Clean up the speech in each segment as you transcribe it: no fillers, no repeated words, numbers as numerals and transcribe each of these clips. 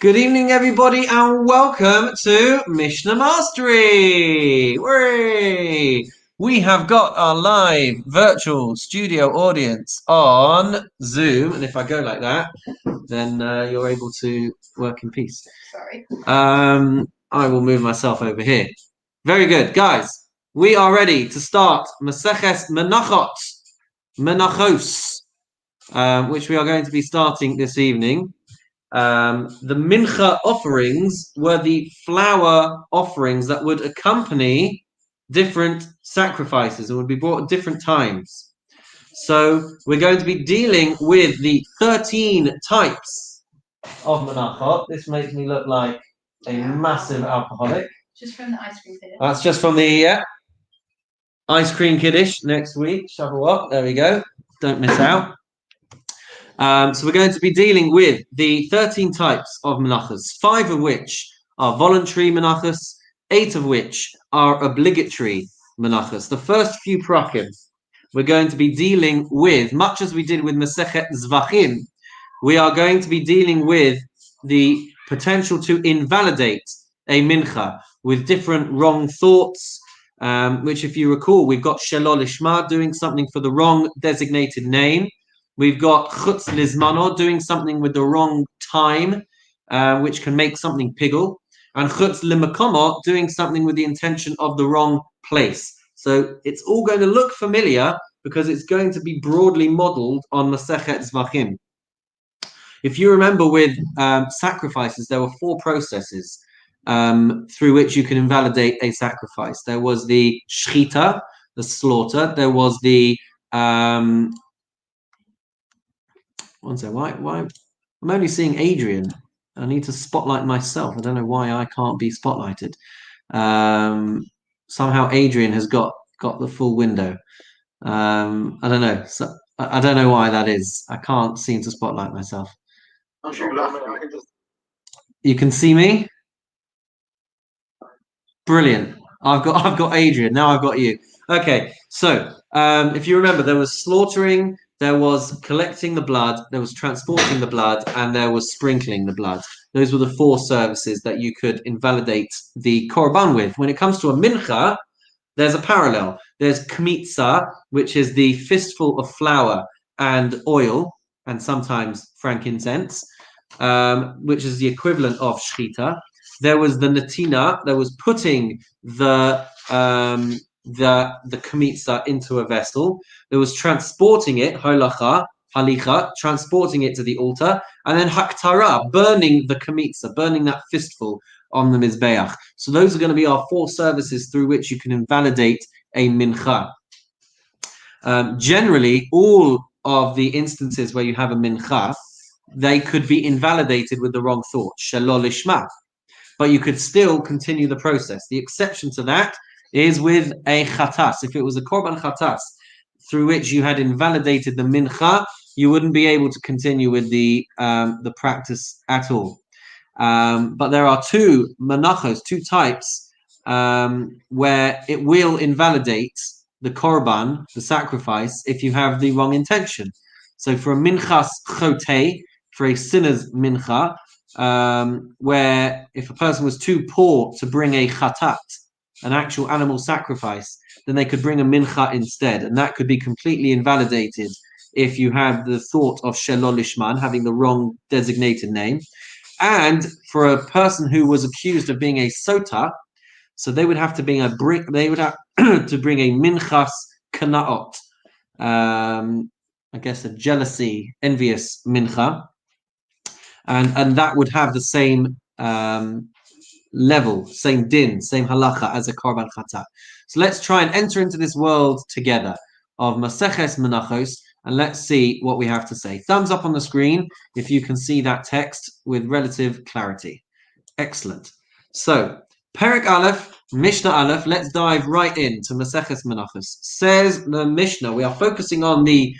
Good evening, everybody, and welcome to Mishnah Mastery. Hooray! We have got our live virtual studio audience on Zoom, and if I go like that, then you're able to work in peace. Sorry. I will move myself over here. Very good, guys. We are ready to start Maseches Menachot, Menachos, which we are going to be starting this evening. The mincha offerings were the flour offerings that would accompany different sacrifices and would be brought at different times. So we're going to be dealing with the 13 types of menachot. This makes me look like a massive alcoholic. Just from the ice cream kiddish. That's just from the ice cream kiddish next week. Shavuot. There we go. Don't miss out. So we're going to be dealing with the 13 types of menachos, 5 of which are voluntary menachos, 8 of which are obligatory menachos. The first few prakim we're going to be dealing with, much as we did with Masechet Zvachim, we are going to be dealing with the potential to invalidate a mincha with different wrong thoughts, which if you recall, we've got Shelo Lishma, doing something for the wrong designated name. We've got chutz lizmano, doing something with the wrong time, which can make something piggle, and chutz limakomo, doing something with the intention of the wrong place. So it's all going to look familiar because it's going to be broadly modeled on Masechet Zvachim. If you remember with sacrifices, there were 4 processes through which you can invalidate a sacrifice. There was the shchita, the slaughter. There was the one second, why? I'm only seeing Adrian. I need to spotlight myself. I don't know why I can't be spotlighted. Somehow Adrian has got the full window. I don't know. So I don't know why that is. I can't seem to spotlight myself. You can see me? Brilliant. I've got Adrian. Now I've got you. Okay. So if you remember, there was slaughtering. There was collecting the blood, there was transporting the blood, and there was sprinkling the blood. Those were the 4 services that you could invalidate the korban with. When it comes to a mincha, there's a parallel. There's Kamitsa, which is the fistful of flour and oil, and sometimes frankincense, which is the equivalent of shchita. There was the natina, there was putting the kamitsa into a vessel. There was transporting it, halicha, transporting it to the altar, and then haktara, burning the kamitsa, burning that fistful on the mizbeach. So those are going to be our 4 services through which you can invalidate a mincha. Generally, all of the instances where you have a mincha, they could be invalidated with the wrong thought, shelo lishma, but you could still continue the process. The exception to that is with a chatas. If it was a korban chatas through which you had invalidated the mincha, you wouldn't be able to continue with the practice at all. But there are 2 menachos, 2 types, where it will invalidate the korban, the sacrifice, if you have the wrong intention. So for a minchas chotei, for a sinner's mincha, where if a person was too poor to bring a chatat, an actual animal sacrifice, then they could bring a mincha instead, and that could be completely invalidated if you had the thought of shelo lishman, having the wrong designated name. And for a person who was accused of being a sota, so they would have to bring they would have to bring a minchas kanaot, I guess a jealousy, envious mincha, and that would have the same level, same din, same halacha as a korban chata. So let's try and enter into this world together of Maseches Menachos, and let's see what we have to say. Thumbs up on the screen if you can see that text with relative clarity. Excellent. So, Perek Aleph, Mishnah Aleph, let's dive right into Maseches Menachos. Says the Mishnah, we are focusing on the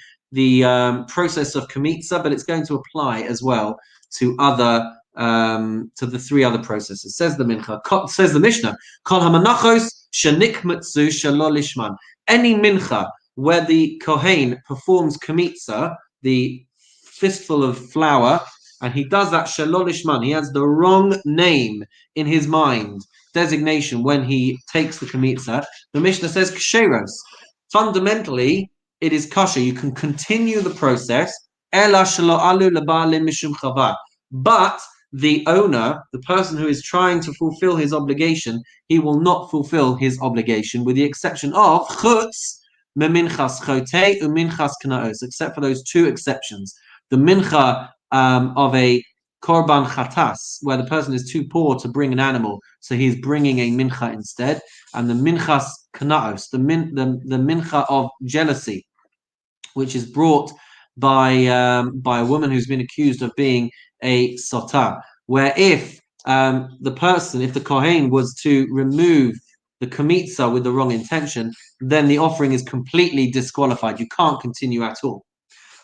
process of Kamitsa, but it's going to apply as well to other to the 3 other processes. Says the Mincha, says the Mishnah, Kol hamanachos shenikmatzu shelo lishman. Any mincha where the kohen performs kamitsa, the fistful of flour, and he does that shalol lishman, he has the wrong name in his mind, designation, when he takes the Kamitsa, the Mishnah says ksheros. Fundamentally, it is kosher. You can continue the process. But the owner, the person who is trying to fulfill his obligation, he will not fulfill his obligation, with the exception of chutz meminchas chotei uminchas knaos, except for those two exceptions. The mincha of a korban chatas, where the person is too poor to bring an animal, so he's bringing a mincha instead, and the minchas knaos, the mincha of jealousy, which is brought by a woman who's been accused of being a sotah, where if the kohen was to remove the kamitsa with the wrong intention, then the offering is completely disqualified. You can't continue at all.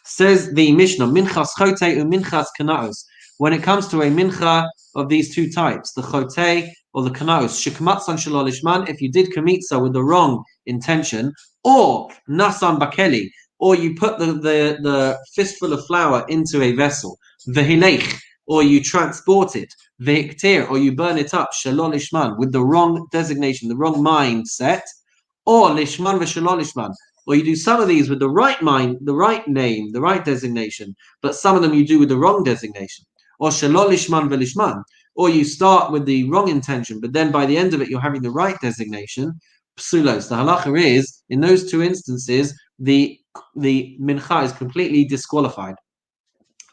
Says the Mishnah, minchas chotei u minchas kanaos. When it comes to a mincha of these two types, the chotei or the kanaos, shekmatsan shalol lishman, if you did kamitsa with the wrong intention, or nasan bakeli, or you put the fistful of flour into a vessel, vehilech, or you transport it, vehiktir, or you burn it up, shalol lishman, with the wrong designation, the wrong mindset, or lishman v'shalol lishman, or you do some of these with the right mind, the right name, the right designation, but some of them you do with the wrong designation, or shalol lishman v'lishman, or you start with the wrong intention, but then by the end of it you're having the right designation, psulos. The halacha is, in those two instances, the mincha is completely disqualified.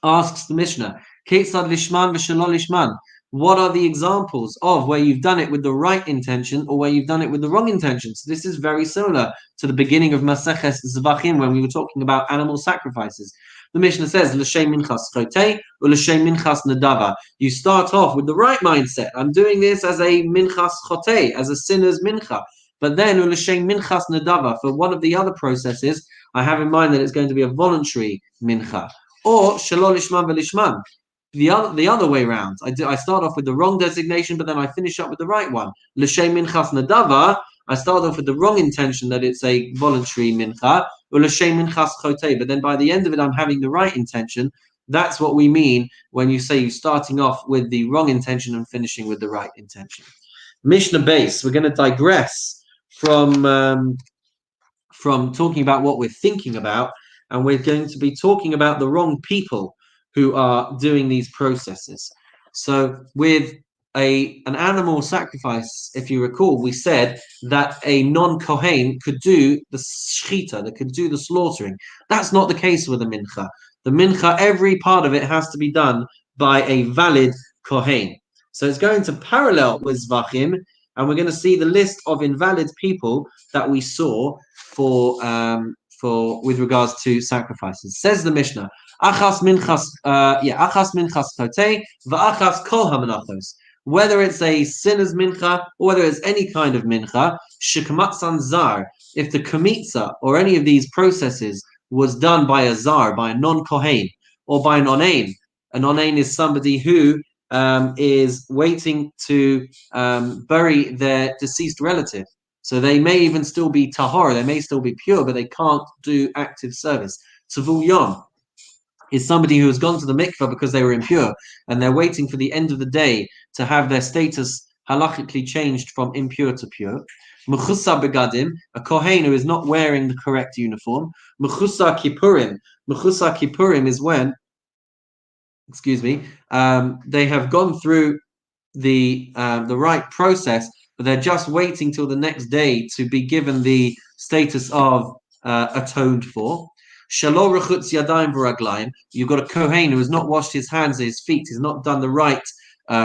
Asks the Mishnah, Ketzad lishman v'shalol lishman. What are the examples of where you've done it with the right intention or where you've done it with the wrong intention? So this is very similar to the beginning of Maseches Zvachim, when we were talking about animal sacrifices. The Mishnah says, L'shem minchas chotei or l'shem minchas nadava. You start off with the right mindset. I'm doing this as a minchas chotei, as a sinner's mincha. But then, l'shem minchas nadava, for one of the other processes, I have in mind that it's going to be a voluntary mincha. Or shalol lishman v'lishman. The other way around. I start off with the wrong designation, but then I finish up with the right one. L'shem minchas nadava. I start off with the wrong intention that it's a voluntary mincha, or l'shem minchas chotei. But then by the end of it, I'm having the right intention. That's what we mean when you say you're starting off with the wrong intention and finishing with the right intention. Mishnah base. We're going to digress from talking about what we're thinking about, and we're going to be talking about the wrong people who are doing these processes. So with an animal sacrifice, if you recall, we said that a non-kohen could do the shchita, that could do the slaughtering. That's not the case with a mincha. The mincha, every part of it has to be done by a valid kohen. So it's going to parallel with Zvachim, and we're going to see the list of invalid people that we saw for with regards to sacrifices. Says the Mishnah, achas minchas chotei v'achas kol hamenachos. Whether it's a sinner's mincha or whether it's any kind of mincha, shekmatsan zar, if the kamitsa or any of these processes was done by a zar, by a non-kohen, or by an onain. An onain is somebody who is waiting to bury their deceased relative. So they may even still be tahor, they may still be pure, but they can't do active service. Tzavul yom is somebody who has gone to the mikveh because they were impure, and they're waiting for the end of the day to have their status halachically changed from impure to pure. Mechusa begadim, a kohen who is not wearing the correct uniform. Mechusa kippurim is when, they have gone through the right process, but they're just waiting till the next day to be given the status of atoned for. Shalo rechutz yadayim v'raglayim. You've got a kohen who has not washed his hands and his feet. He's not done the right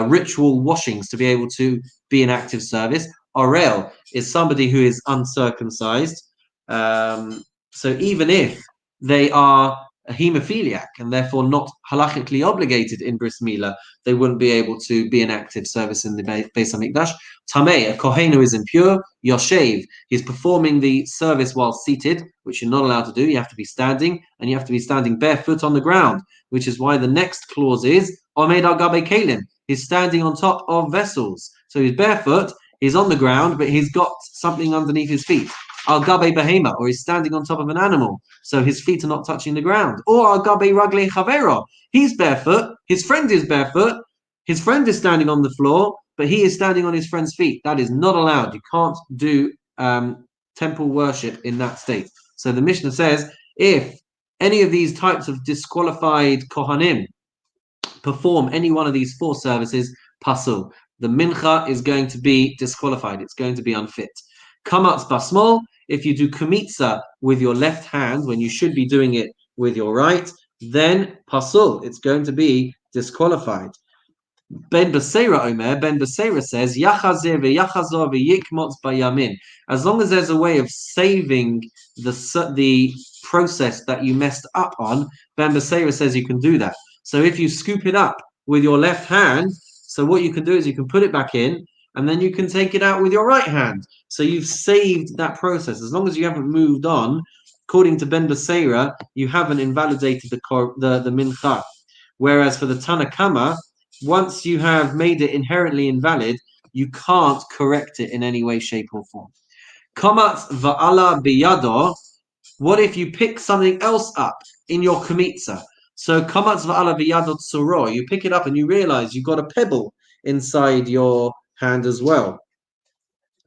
ritual washings to be able to be in active service. Orel is somebody who is uncircumcised. So even if they are a hemophiliac and therefore not halachically obligated in bris milah, they wouldn't be able to be in active service in the Beis Hamikdash. Tamei, a kohen who is impure. Yoshev, he's performing the service while seated, which you're not allowed to do. You have to be standing, and you have to be standing barefoot on the ground, which is why the next clause is Omed al gabe kelim. He's standing on top of vessels. So he's barefoot, he's on the ground, but he's got something underneath his feet. al gabe behema, or he's standing on top of an animal, so his feet are not touching the ground. Or al gabe ragle chavero, he's barefoot, his friend is barefoot, his friend is standing on the floor, but he is standing on his friend's feet. That is not allowed. You can't do temple worship in that state. So the Mishnah says, if any of these types of disqualified kohanim perform any one of these 4 services, pasul, the mincha is going to be disqualified. It's going to be unfit. Kamatz basmol, if you do kamitsa with your left hand when you should be doing it with your right, then pasul, it's going to be disqualified. Ben Beseira Omer, Ben Beseira says, Yachazir v'yachazor v'yikmotz bayamin. As long as there's a way of saving the process that you messed up on, Ben Beseira says you can do that. So if you scoop it up with your left hand, so what you can do is you can put it back in, and then you can take it out with your right hand. So you've saved that process. As long as you haven't moved on, according to Ben Beseira, you haven't invalidated the mincha. Whereas for the Tanakama, once you have made it inherently invalid, you can't correct it in any way, shape, or form. Kamatz va'ala biyado. What if you pick something else up in your kamitsa? So kamatz va'ala biyado tsuro. You pick it up and you realize you've got a pebble inside your hand as well.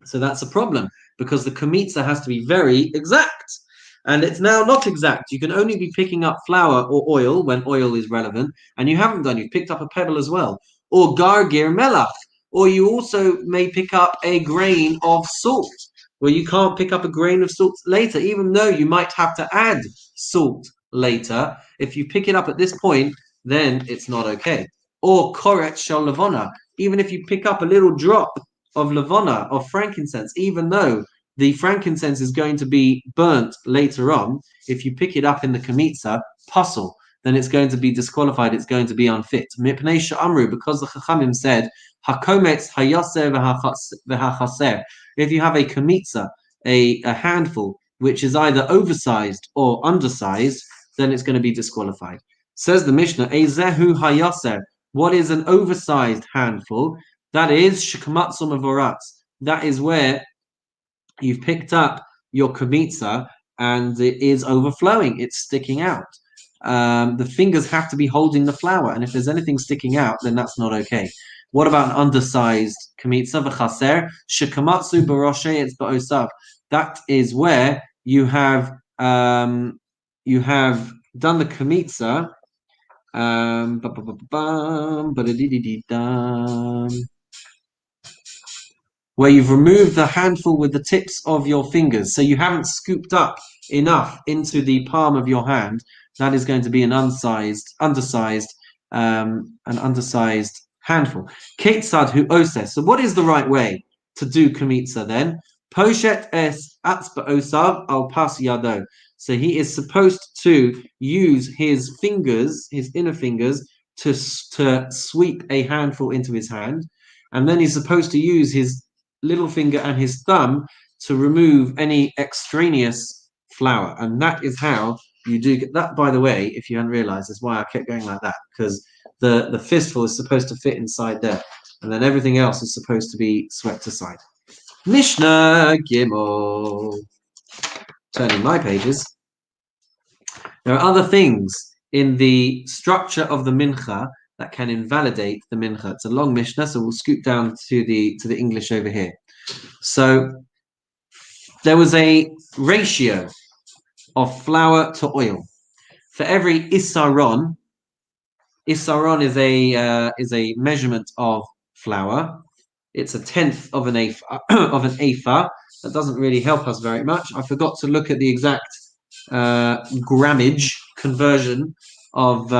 So that's a problem because the kamitsa has to be very exact. And it's now not exact. You can only be picking up flour or oil when oil is relevant, and you haven't done. You've picked up a pebble as well. Or gargir melach. Or you also may pick up a grain of salt, where you can't pick up a grain of salt later, even though you might have to add salt later. If you pick it up at this point, then it's not okay. Or koret shel levona. Even if you pick up a little drop of levona, of frankincense, even though the frankincense is going to be burnt later on, if you pick it up in the kamitsa, pasul, then it's going to be disqualified, it's going to be unfit. Mipnei she'amru, because the Chachamim said, hakometz hayaser v'hachaser. If you have a kamitsa, a handful, which is either oversized or undersized, then it's going to be disqualified. Says the Mishnah, ezehu hayaser. What is an oversized handful? That is shekamatzum avoratz. That is where you've picked up your kamitsa and it is overflowing, it's sticking out. The fingers have to be holding the flour, and if there's anything sticking out, then that's not okay. What about an undersized kamitsa? V'chaser shekamatsu baroshe it's ba'osav. That is where you have done the kamitsa. Where you've removed the handful with the tips of your fingers, so you haven't scooped up enough into the palm of your hand. That is going to be an undersized handful. Ketzad hu oses. So what is the right way to do kamitsa then? Poshet es atzba osav al pas yado. So he is supposed to use his fingers, his inner fingers, to sweep a handful into his hand, and then he's supposed to use his little finger and his thumb to remove any extraneous flour. And that is how you do that. By the way, if you hadn't realized, that's why I kept going like that, because the fistful is supposed to fit inside there, and then everything else is supposed to be swept aside. Mishnah Gimel. Turning my pages. There are other things in the structure of the mincha that can invalidate the mincha. It's a long Mishnah, so we'll scoot down to the English over here. So there was a ratio of flour to oil. For every isaron is a measurement of flour. It's a tenth of an ephah. That doesn't really help us very much. I forgot to look at the exact grammage conversion of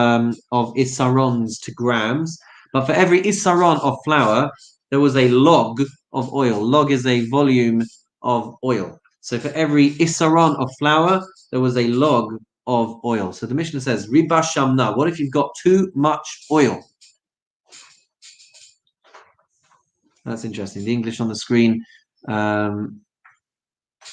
isarons to grams, but for every isaron of flour there was a log of oil. Log is a volume of oil. So for every isaron of flour there was a log of oil. So the Mishnah says riba shamna. What if you've got too much oil? That's interesting. The English on the screen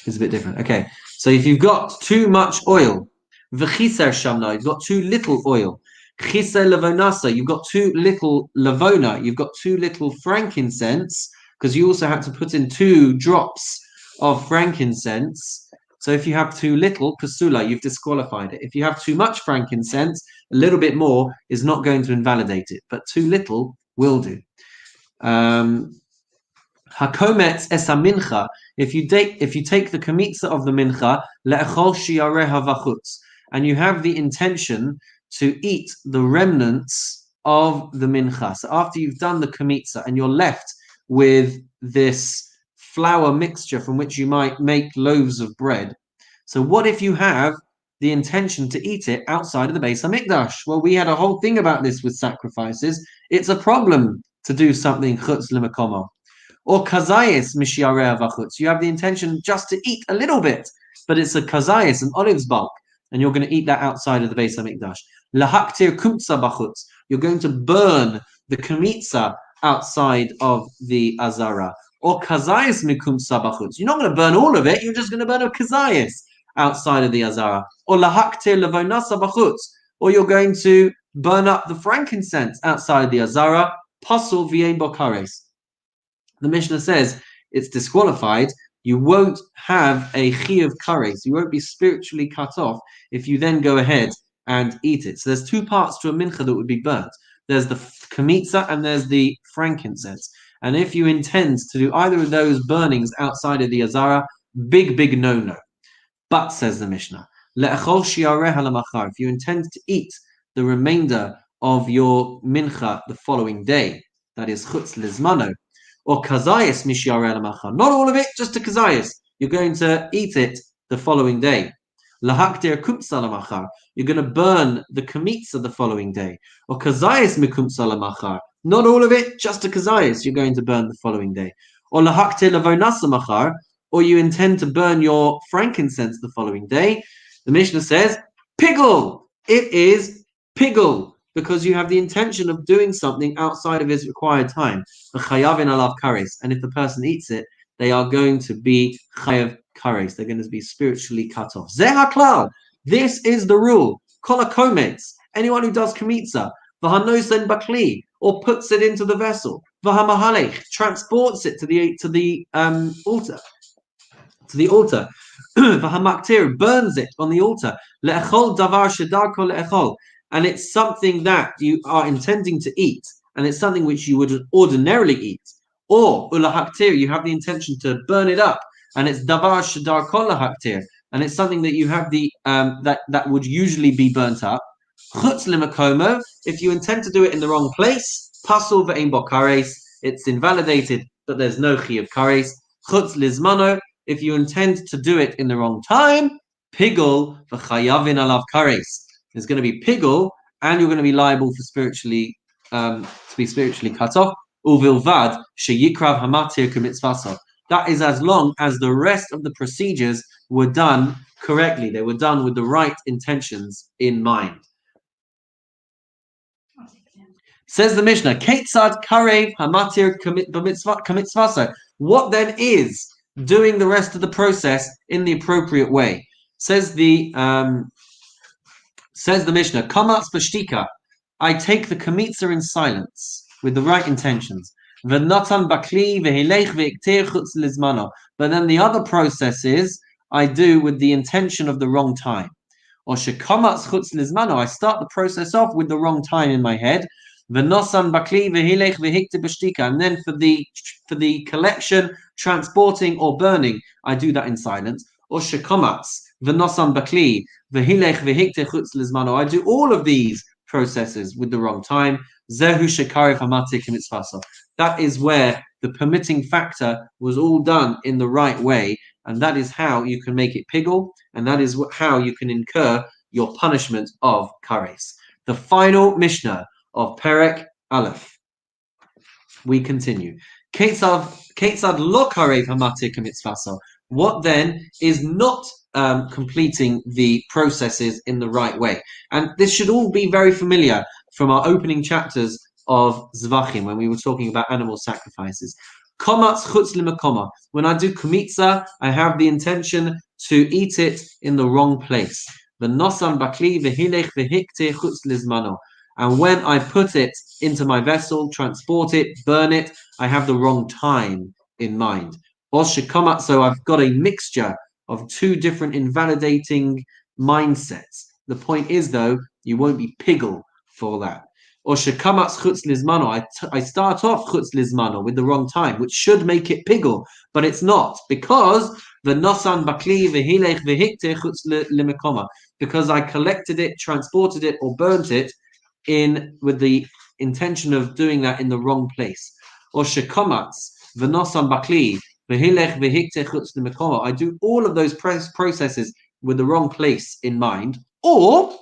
is a bit different. Okay, so if you've got too much oil, v'chiser shamna, you've got too little oil. Chiser levonasa, you've got too little levona, you've got too little frankincense, because you also have to put in 2 drops of frankincense. So if you have too little, kasula, you've disqualified it. If you have too much frankincense, a little bit more is not going to invalidate it, but too little will do. Hakometz esa mincha. If you take the kamitsa of the mincha, le'echol shiareha vachutz, and you have the intention to eat the remnants of the mincha. So after you've done the kamitsa and you're left with this flour mixture from which you might make loaves of bread. So what if you have the intention to eat it outside of the Beis Hamikdash? Well, we had a whole thing about this with sacrifices. It's a problem to do something chutz l'makomo. Or kazayis mishiareh vachutz. You have the intention just to eat a little bit, but it's a kazayis, an olive's bulk, and you're going to eat that outside of the Beis Hamikdash. Lahaktir kumtsa bachutz. You're going to burn the kamitsa outside of the azara. Or kazayis mikumtsa bachutz. You're not going to burn all of it. You're just going to burn a kazayis outside of the azara. Or lahaktir levonasa bachutz. Or you're going to burn up the frankincense outside of the azara. Pasul v'yein bokares. The Mishnah says it's disqualified. You won't have a chi of kares. You won't be spiritually cut off if you then go ahead and eat it. So there's two parts to a mincha that would be burnt. There's the kamitsa and there's the frankincense. And if you intend to do either of those burnings outside of the azara, big no-no. But, says the Mishnah, if you intend to eat the remainder of your mincha the following day, that is chutz lizmano, or kazayis mishiareh lamacha, not all of it, just a kazayis. You're going to eat it the following day. Lahaktir kumtsa lamachar, you're going to burn the kamitsa the following day. Or kazayis mikumtsa lamachar, not all of it, just a kazayis you're going to burn the following day. Or lahaktir lavonasa machar, or you intend to burn your frankincense the following day. The Mishnah says, pigul, it is pigul, because you have the intention of doing something outside of his required time. And if the person eats it, they are going to be chayav kares. They're going to be spiritually cut off. Zehaklal. This is the rule. Kol hakomets. Anyone who does kamitsa, v'hanosen bakli, or puts it into the vessel, v'hamahalech, transports it to the altar. To the altar. V'hamaktir, burns it on the altar. Le'echol davar shedarko le'echol. And it's something that you are intending to eat, and it's something which you would ordinarily eat. Or ulahaktir, you have the intention to burn it up, and it's davar shadar kol lahaktir, and it's something that you have the that would usually be burnt up. Chutz limakomo, if you intend to do it in the wrong place, pasul ve'ein bo kares, it's invalidated, but there's no chi of kares. Chutz lizmano, if you intend to do it in the wrong time, pigul v'chayavin alav kares. There's going to be pigul, and you're going to be liable for to be spiritually cut off. Uvilvad sheyikrav hamatir kamitsava. That is as long as the rest of the procedures were done correctly. They were done with the right intentions in mind. Says the Mishnah, Ketzad karev hamatir kamitsava. What then is doing the rest of the process in the appropriate way? Says the Mishnah, Kamatz b'shtika, I take the Kamitsa in silence, with the right intentions. V'natan bakli v'hilech v'iktir chutz lizmano. But then the other processes I do with the intention of the wrong time. Or shekamatz chutz lizmano, I start the process off with the wrong time in my head. V'nosan bakli v'hilech v'hiktir b'shtika. And then for the collection, transporting, or burning, I do that in silence. Or shekamatz v'nosan bakli v'hilech v'hiktir chutz lizmano. I do all of these processes with the wrong time. Zehu shekarev hamatir kamitsava. That is where the permitting factor was all done in the right way, and that is how you can make it pigul, and that is how you can incur your punishment of kares. The final Mishnah of Perek Aleph. We continue. Ketzad lo karev hamatir kamitsava. What then is not completing the processes in the right way? And this should all be very familiar from our opening chapters of Zvachim, when we were talking about animal sacrifices. Komatz chutz limakoma. When I do kamitsa, I have the intention to eat it in the wrong place. V'nosan bakli v'hilech v'hiktir chutz lizmano. And when I put it into my vessel, transport it, burn it, I have the wrong time in mind. So I've got a mixture of two different invalidating mindsets. The point is, though, you won't be pigel for that. Or shekamatz chutz lizmano. I start off chutz lizmano with the wrong time, which should make it pigel, but it's not, because the nosan bakli v'hilech v'hikte chutz limekoma, because I collected it, transported it, or burnt it in with the intention of doing that in the wrong place. Or shekamatz v'nosan bakli v'hilech v'hikte chutz limekoma. I do all of those processes with the wrong place in mind. Or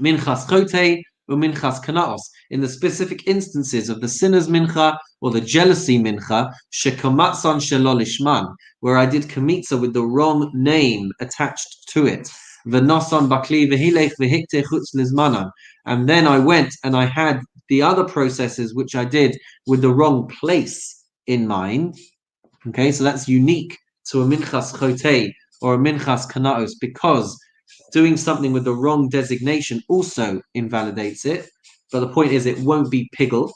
minchas chote or minchas kanaos, in the specific instances of the sinner's mincha or the jealousy mincha, shekamatsan shelo lishman, where I did kamitsa with the wrong name attached to it, v'nosan bakli v'hilech v'hikte chutz lizmanan, and then I went and I had the other processes which I did with the wrong place in mind. Okay, so that's unique to a minchas chote or a minchas kanaos, because doing something with the wrong designation also invalidates it. But the point is, it won't be pigel.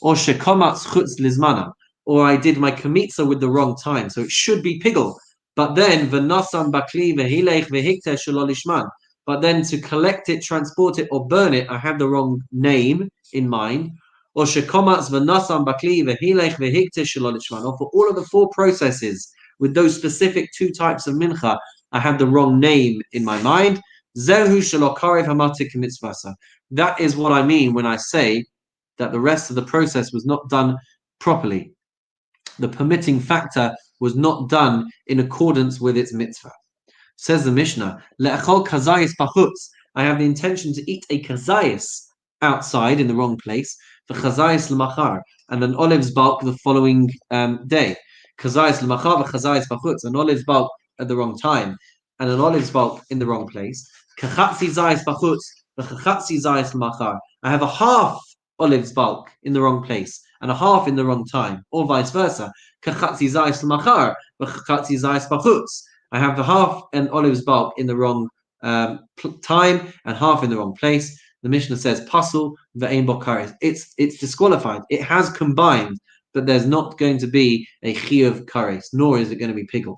Or shekomatz chutz lizmana, or I did my kamitsa with the wrong time, so it should be pigel. But then v'nasan bakli v'hilech v'hikte shelo lishman. But then to collect it, transport it, or burn it, I had the wrong name in mind. Or shekomatz v'nasan bakli v'hilech v'hikte shelo lishman. Or for all of the four processes with those specific two types of mincha, I had the wrong name in my mind. Zehu shelo karev hamate kamitsava. That is what I mean when I say that the rest of the process was not done properly. The permitting factor was not done in accordance with its mitzvah. Says the Mishnah, le'achol kazayis bachutz. I have the intention to eat a kazayis outside in the wrong place, for kazayis l'machar, and an olive's bulk the following day. Kazayis l'machar v'chazayis bachutz, an olive's bulk at the wrong time, and an olive's bulk in the wrong place. Kachatzi zayis bachutz v'chachatzi zayis l'machar. I have a half olive's bulk in the wrong place and a half in the wrong time, or vice versa. Kachatzi zayis l'machar v'chachatzi zayis bachutz. I have the half an olive's bulk in the wrong time and half in the wrong place. The Mishnah says pasul ve'ein bo kares. It's disqualified. It has combined, but there's not going to be a chiyuv kares, nor is it going to be pigel.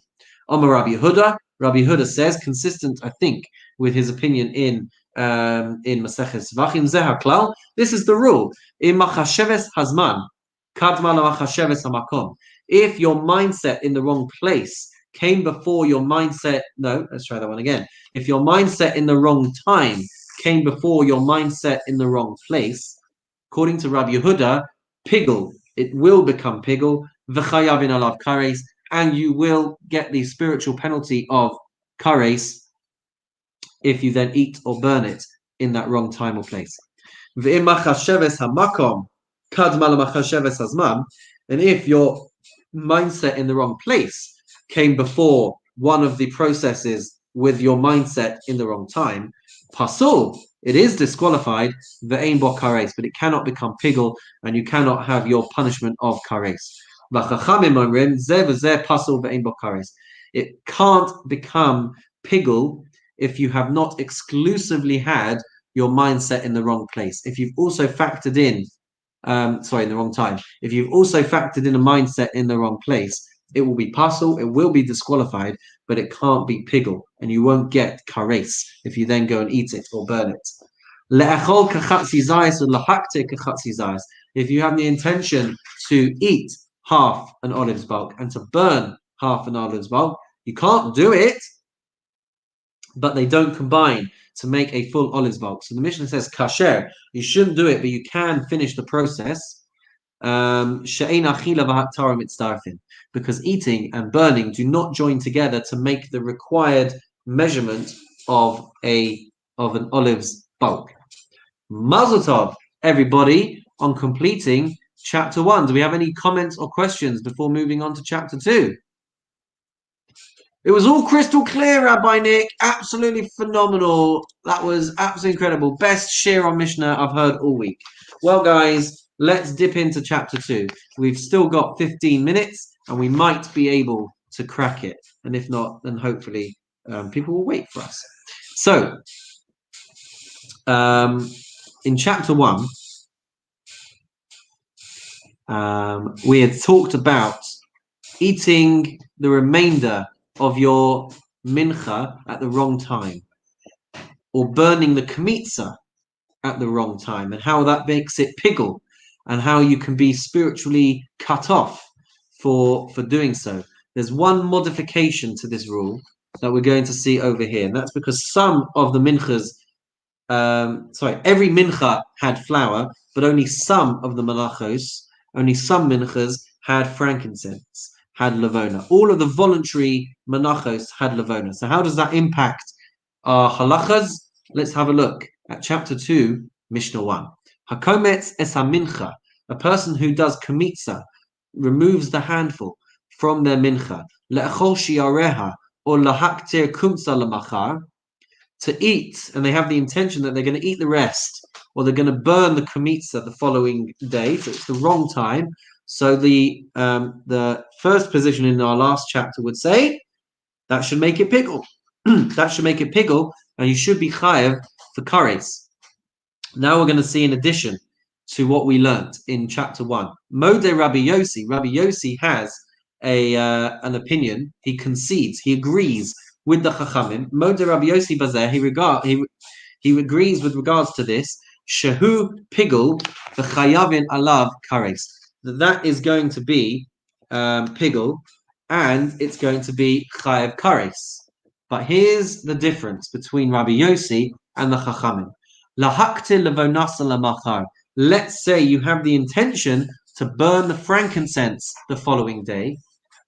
Omar Rabbi Yehuda. Rabbi Yehuda says, consistent, I think, with his opinion in Maseches Zvachim Zeh HaKlal. This is the rule. In machasheves hazman kadma lamachasheves hamakom. If your mindset in the wrong place came before your mindset, no, let's try that one again. If your mindset in the wrong time came before your mindset in the wrong place, according to Rabbi Yehuda, pigel, it will become pigel, v'chayavin alav kares, and you will get the spiritual penalty of kares if you then eat or burn it in that wrong time or place. V'im machasheves hamakom kadma lamachasheves hazman, and if your mindset in the wrong place came before one of the processes with your mindset in the wrong time, pasul, it is disqualified, ve'ein bo kares, but it cannot become pigel, and you cannot have your punishment of kares. V'chachamim omrim zeh v'zeh pasul ve'ein bo kares. It can't become pigel if you have not exclusively had your mindset in the wrong place. If you've also factored in, in the wrong time. If you've also factored in a mindset in the wrong place, it will be pasul, it will be disqualified, but it can't be pigel, and you won't get kares if you then go and eat it or burn it. If you have the intention to eat half an olive's bulk and to burn half an olive's bulk, you can't do it, but they don't combine to make a full olive's bulk. So the Mishnah says kasher, you shouldn't do it, but you can finish the process. Because eating and burning do not join together to make the required measurement of an olive's bulk. Mazel tov, everybody, on completing chapter 1. Do we have any comments or questions before moving on to chapter 2? It was all crystal clear, Rabbi Nick. Absolutely phenomenal. That was absolutely incredible. Best share on Mishnah I've heard all week. Well, guys, let's dip into chapter 2. We've still got 15 minutes, and we might be able to crack it. And if not, then hopefully people will wait for us. So, in chapter 1, we had talked about eating the remainder of your mincha at the wrong time, or burning the Kamitsa at the wrong time, and how that makes it piggle, and how you can be spiritually cut off for doing so. There's one modification to this rule that we're going to see over here, and that's because some of the minchas, every mincha had flour, but only some of the menachos, only some minchas had frankincense, had lavona. All of the voluntary menachos had lavona. So how does that impact our halachas? Let's have a look at chapter 2, Mishnah 1. Hakometz es mincha, a person who does kamitsa, removes the handful from their mincha, le'achol shiareha, or lahaktir kumsa lamachar, to eat, and they have the intention that they're going to eat the rest, or they're going to burn the kamitsa the following day, so it's the wrong time. So the first position in our last chapter would say that should make it piggle. That should make it piggle, and you should be chayev for kares. Now we're going to see, in addition to what we learnt in chapter 1, Mode Rabbi Yossi. Rabbi Yossi has an opinion. He concedes. He agrees with the Chachamim. Mode Rabbi Yossi Bazeh. He agrees with regards to this. Shehu pigul v'chayavin alav kares. That is going to be pigul, and it's going to be chayav kares. But here's the difference between Rabbi Yossi and the Chachamim. Lahakte levonasa lamachar. Let's say you have the intention to burn the frankincense the following day.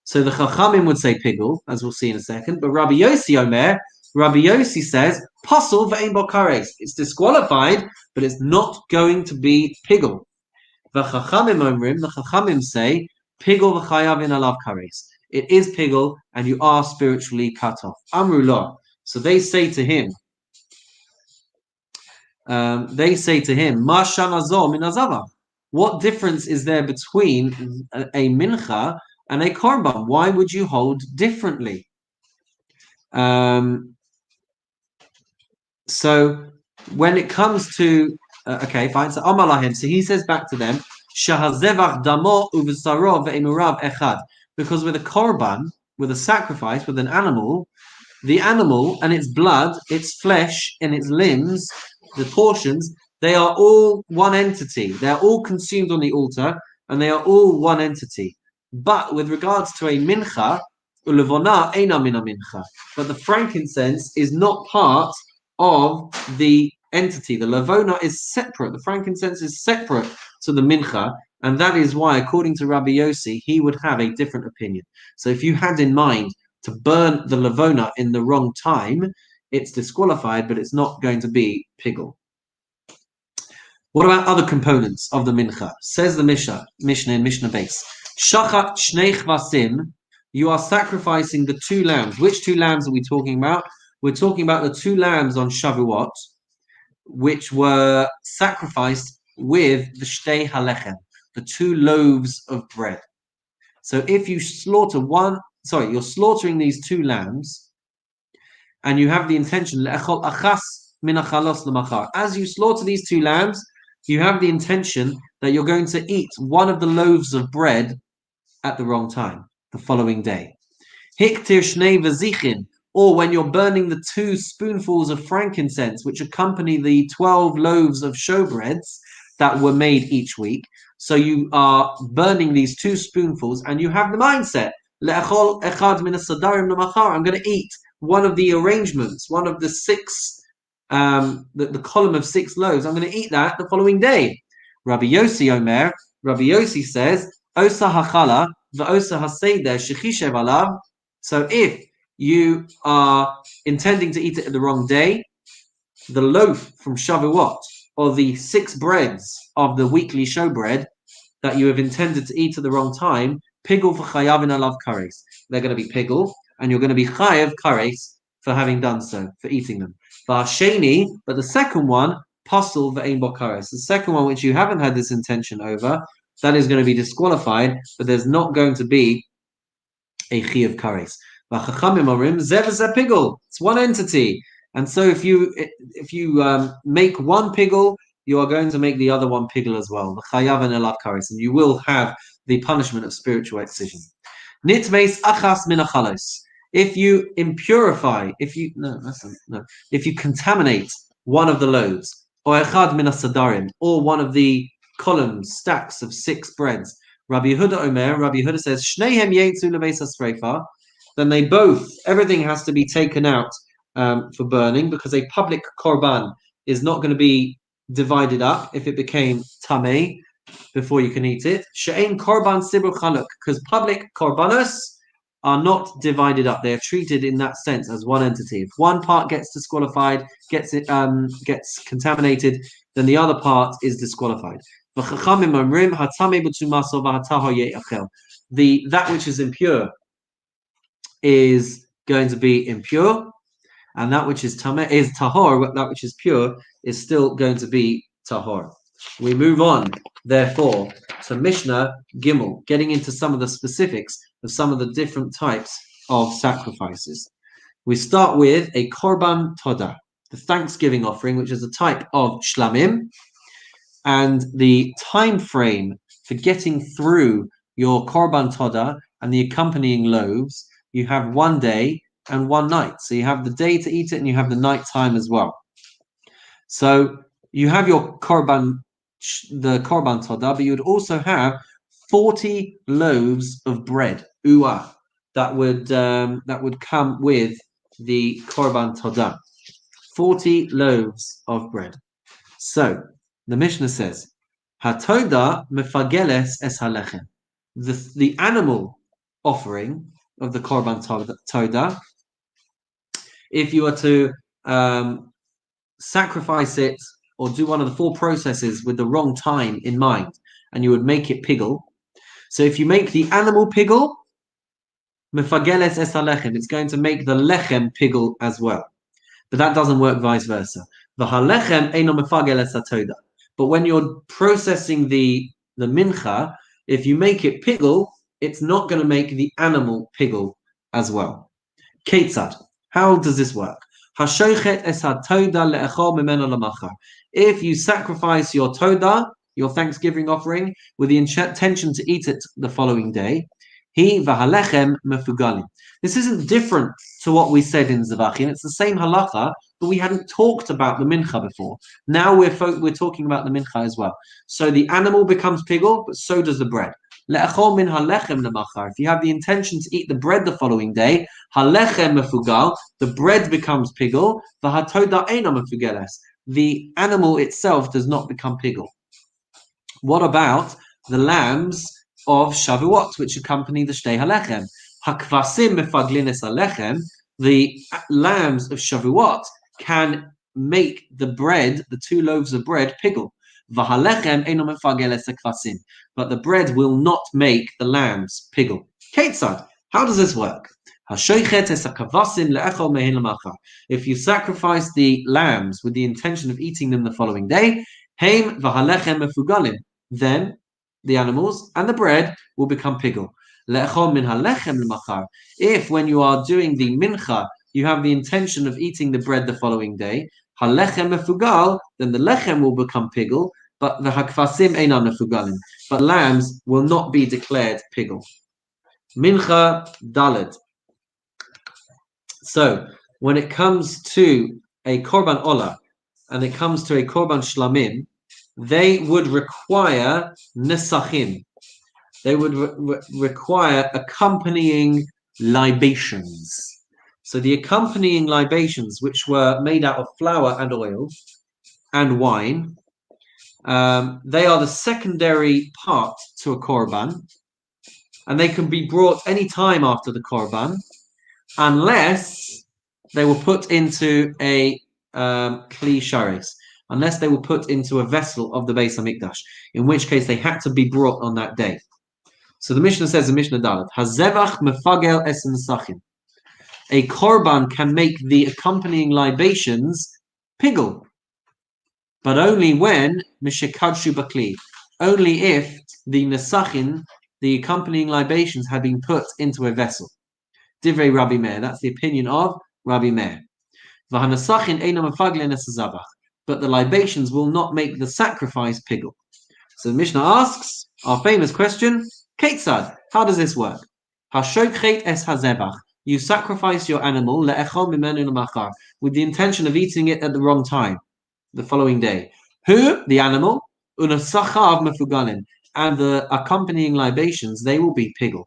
So the Chachamim would say pigul, as we'll see in a second. But Rabbi Yossi Rabbi Yossi says, pasul ve'ein bo kares. It's disqualified, but it's not going to be pigul. The Chachamim say, pigul v'chayavin alav kares. It is pigul, and you are spiritually cut off. Amru lo. So they say to him, Ma shana zo min azava. What difference is there between a mincha and a korban? Why would you hold differently? So when it comes to okay, fine. So Amalahim. So he says back to them, Shahazevach damo uv'saro ve'imurav echad. Because with a korban, with a sacrifice, with an animal, the animal and its blood, its flesh, and its limbs, the portions, they are all one entity. They are all consumed on the altar, and they are all one entity. But with regards to a mincha, ulevona eina mina mincha. But the frankincense is not part of the entity. The lavona is separate. The frankincense is separate to the mincha, and that is why, according to Rabbi Yossi, he would have a different opinion. So if you had in mind to burn the lavona in the wrong time, it's disqualified, but it's not going to be pigul. What about other components of the mincha? Says the Mishnah in Mishnah base. Shachat shnei chvasim. You are sacrificing the 2 lambs. Which 2 lambs are we talking about? We're talking about the 2 lambs on Shavuot, which were sacrificed with the shtei halechem, the 2 loaves of bread. So if you slaughter you're slaughtering these 2 lambs, and you have the intention, as you slaughter these 2 lambs, you have the intention that you're going to eat one of the loaves of bread at the wrong time, the following day. Hiktir shnei v'zichin, or when you're burning the 2 spoonfuls of frankincense, which accompany the 12 loaves of showbreads that were made each week. So you are burning these 2 spoonfuls, and you have the mindset, le'achol echad min hasadarim lamachar. I'm going to eat one of the arrangements, one of the 6, the column of 6 loaves. I'm going to eat that the following day. Rabbi Yossi says, Osa hachala v'osa haseder shechishev alav. So if you are intending to eat it at the wrong day, the loaf from Shavuot, or the 6 breads of the weekly showbread that you have intended to eat at the wrong time, pigul v'chayavin alav kares. They're going to be pigul, and you're going to be chayav kares for having done so, for eating them. But the second one, pasul ve'ein bo kares. The second one, which you haven't had this intention over, that is going to be disqualified, but there's not going to be a chayav kares. V'chachamim omrim zeh v'zeh pigul. It's one entity, and so if you make one pigul, you are going to make the other one pigul as well. The chayav and alav kares, and you will have the punishment of spiritual excision. Nitmes achas minachalos. If you impurify, if you contaminate one of the loaves, or echad minasadarim, or one of the columns, stacks of 6 breads. Rabbi Yehuda says, Shneihem yetzu lebeis hasreifa. Then they both, everything has to be taken out for burning, because a public korban is not going to be divided up if it became tamei before you can eat it. She'ein korban sibur chaluk, because public korbanos are not divided up. They are treated in that sense as one entity. If one part gets disqualified, gets contaminated, then the other part is disqualified. That which is impure is going to be impure, and that which is tameh is tahor. That which is pure is still going to be tahor. We move on, therefore, to Mishnah Gimel, getting into some of the specifics of some of the different types of sacrifices. We start with a korban todah, the thanksgiving offering, which is a type of shlamim, and the time frame for getting through your korban todah and the accompanying loaves. You have 1 day and 1 night. So you have the day to eat it and you have the night time as well. So you have your korban, the korban todah, but you would also have 40 loaves of bread, uah, that would come with the korban todah. 40 loaves of bread. So the Mishnah says, "Hatodah mefageles es halechem." The animal offering of the korban todah, if you were to sacrifice it or do one of the 4 processes with the wrong time in mind, and you would make it pigul. So if you make the animal pigul, mefageles es halechem, it's going to make the lechem pigul as well. But that doesn't work vice versa. V'halechem eino mefageles hatodah. But when you're processing the mincha, if you make it pigul, it's not going to make the animal pigul as well. Ketzad, how does this work? If you sacrifice your todah, your thanksgiving offering, with the intention to eat it the following day, this isn't different to what we said in Zavachin. It's the same halacha, but we hadn't talked about the mincha before. Now we're talking about the mincha as well. So the animal becomes pigul, but so does the bread. If you have the intention to eat the bread the following day, halechem mefugal, the bread becomes pigul. The animal itself does not become pigul. What about the lambs of Shavuot, which accompany the shtei halechem? Hakvasim mefaglin es halechem. The lambs of Shavuot can make the bread, the 2 loaves of bread, pigul. V'halechem eino mefagel es hakvasim. But the bread will not make the lambs pigul. Ketzad, how does this work? If you sacrifice the lambs with the intention of eating them the following day, then the animals and the bread will become pigul. If when you are doing the mincha, you have the intention of eating the bread the following day, then the lechem will become pigul, but the hakvasim einam mefugalim. But lambs will not be declared pigul. Mincha daled. So when it comes to a korban olah and it comes to a korban shlamim, they would require nesachim. They would require accompanying libations. So the accompanying libations, which were made out of flour and oil and wine, they are the secondary part to a korban, and they can be brought any time after the korban, unless they were put into a kli sharis, unless they were put into a vessel of the Beis Hamikdash, in which case they had to be brought on that day. So the Mishnah says in Mishnah Dalet, Hazevach mefagel es nesachim. A korban can make the accompanying libations pigul, but only when mishekadshu bakli, only if the nesachim, the accompanying libations, had been put into a vessel. Divrei Rabbi Meir, that's the opinion of Rabbi Meir. V'hanasachin einam mefaglin es hazavach, but the libations will not make the sacrifice pigul. So the Mishnah asks our famous question, Ketzad, how does this work? Hashokhet es hazebach. You sacrifice your animal le'echol mimenu lemachar with the intention of eating it at the wrong time, the following day. Who? The animal. Unasachav mefugalim. And the accompanying libations, they will be pigul.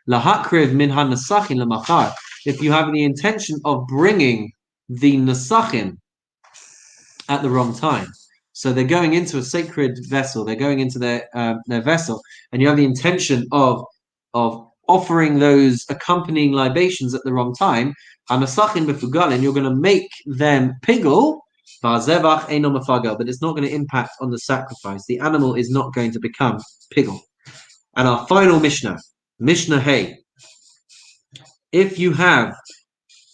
Lahakriv min hanasachin lemachar. If you have the intention of bringing the nasachin at the wrong time, so they're going into a sacred vessel, they're going into their vessel, and you have the intention of offering those accompanying libations at the wrong time, hanasachin befugalin, you're going to make them pigul. But it's not going to impact on the sacrifice. The animal is not going to become pigul. And our final Mishnah, Mishnah Hey. If you have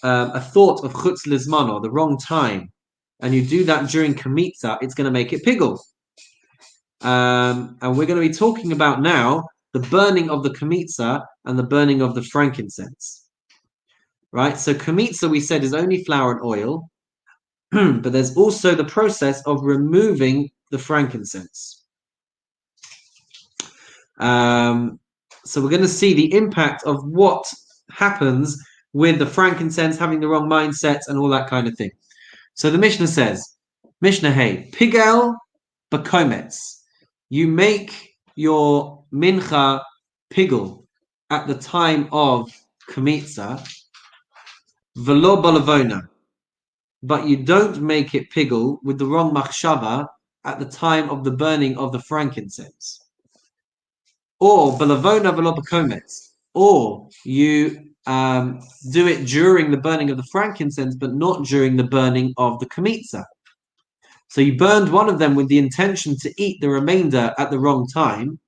a thought of chutz lizman, or the wrong time, and you do that during Kamitsa, it's going to make it pigul. And we're going to be talking about now the burning of the Kamitsa and the burning of the frankincense. Right? So Kamitsa, we said, is only flour and oil, but there's also the process of removing the frankincense. So we're going to see the impact of what happens with the frankincense, having the wrong mindsets and all that kind of thing. So the Mishnah says, Mishnah Hey, pigel b'komets. You make your mincha pigel at the time of Kamitsa, v'lo balavona, but you don't make it pigel with the wrong machshava at the time of the burning of the frankincense. Or balavona v'lo b'komets, or you do it during the burning of the frankincense, but not during the burning of the Kamitsa. So you burned one of them with the intention to eat the remainder at the wrong time.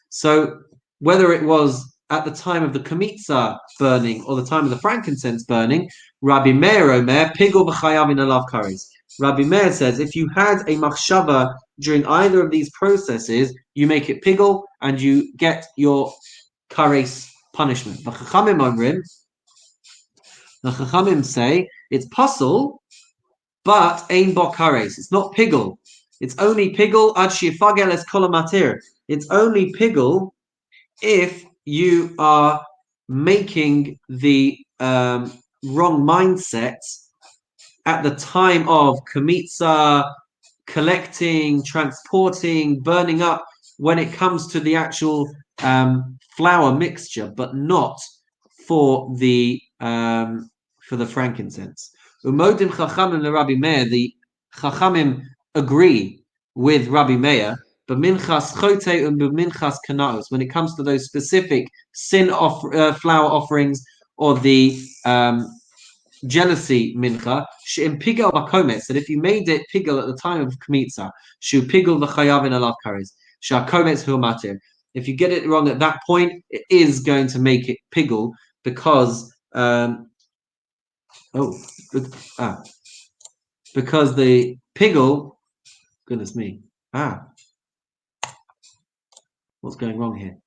So whether it was at the time of the Kamitsa burning or the time of the frankincense burning, Rabbi Meir Omer, pigul v'chayav in alav kares. Rabbi Meir says, if you had a machshava during either of these processes, you make it pigul and you get your kares punishment. The Chachamim say it's pasul, but ein bo kares. It's not pigul. It's only pigul ad sheyafagel es kol hamatir. It's only pigul if you are making the wrong mindset at the time of Kamitsa, collecting, transporting, burning up, when it comes to the actual flour mixture, but not for the frankincense. Umodim Chachamim le Rabbi Meir. The Chachamim agree with Rabbi Meir. B'minchas chote and b'minchas kanaos. When it comes to those specific sin flour offerings or the jealousy mincha, she'im pigel b'kometz, that if you made it pigel at the time of Kamitsa, shu pigel v'chayav in alav kares, she'akometz hu matir. If you get it wrong at that point, it is going to make it pigel because because the pigel, goodness me, what's going wrong here?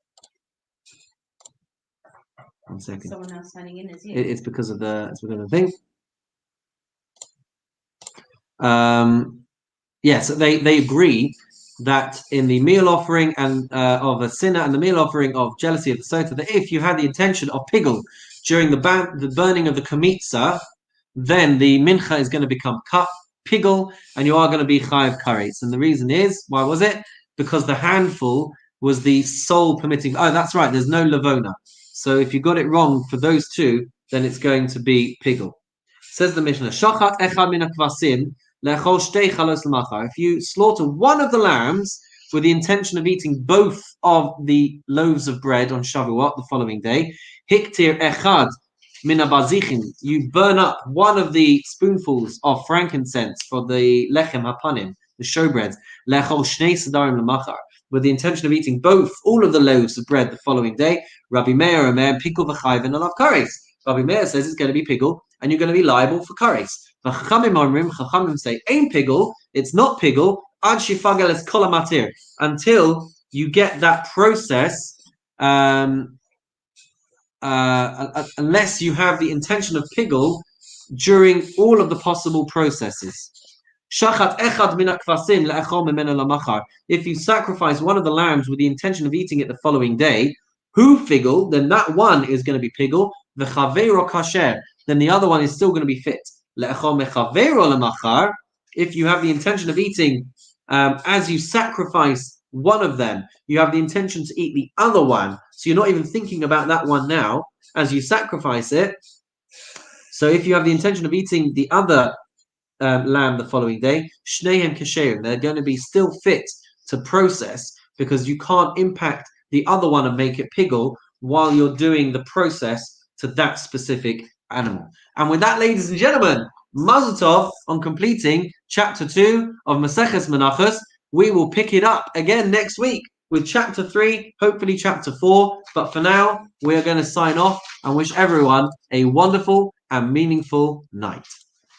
1 second. Someone else signing in, is you? It's because of the thing. So they agree that in the meal offering and of a sinner and the meal offering of jealousy of the sota, that if you had the intention of pigel during the burning of the kamitsa, then the mincha is going to become pigel, and you are going to be chayav kares. And the reason is, why was it? Because the handful was the sole permitting. Oh, that's right. There's no lavona. So if you got it wrong for those two, then it's going to be pigel. Says the Mishnah, Shachat echad min hakvasim le'echol shtei chalos l'machar. If you slaughter one of the lambs with the intention of eating both of the loaves of bread on Shavuot, the following day, hiktir echad min habazichin, you burn up one of the spoonfuls of frankincense for the lechem hapanim, the showbreads, le'echol shnei sedarim l'machar, with the intention of eating all of the loaves of bread the following day. Rabbi Meir Omer, pigul v'chayv and alav kares. Rabbi Meir says it's going to be pigul, and you're going to be liable for kares. Chachamim say, ain't pigul, it's not pigul, ad shifagel es kol hamatir, until you get that process, unless you have the intention of pigul during all of the possible processes. Shachat echad min hakvasim le'echol mimeno lamachar. If you sacrifice one of the lambs with the intention of eating it the following day, Hu figul, then that one is going to be pigul. V'chavero kasher, then the other one is still going to be fit. Le'echol mechavero lemachar, if you have the intention of eating as you sacrifice one of them, you have the intention to eat the other one. So you're not even thinking about that one now as you sacrifice it. So if you have the intention of eating the other lamb the following day, shneim kasherim, they're going to be still fit to process because you can't impact the other one and make it pigul while you're doing the process to that specific animal. And with that, ladies and gentlemen, Mazel Tov on completing chapter 2 of Maseches Menachos. We will pick it up again next week with chapter 3, hopefully chapter 4. But for now, we are going to sign off and wish everyone a wonderful and meaningful night.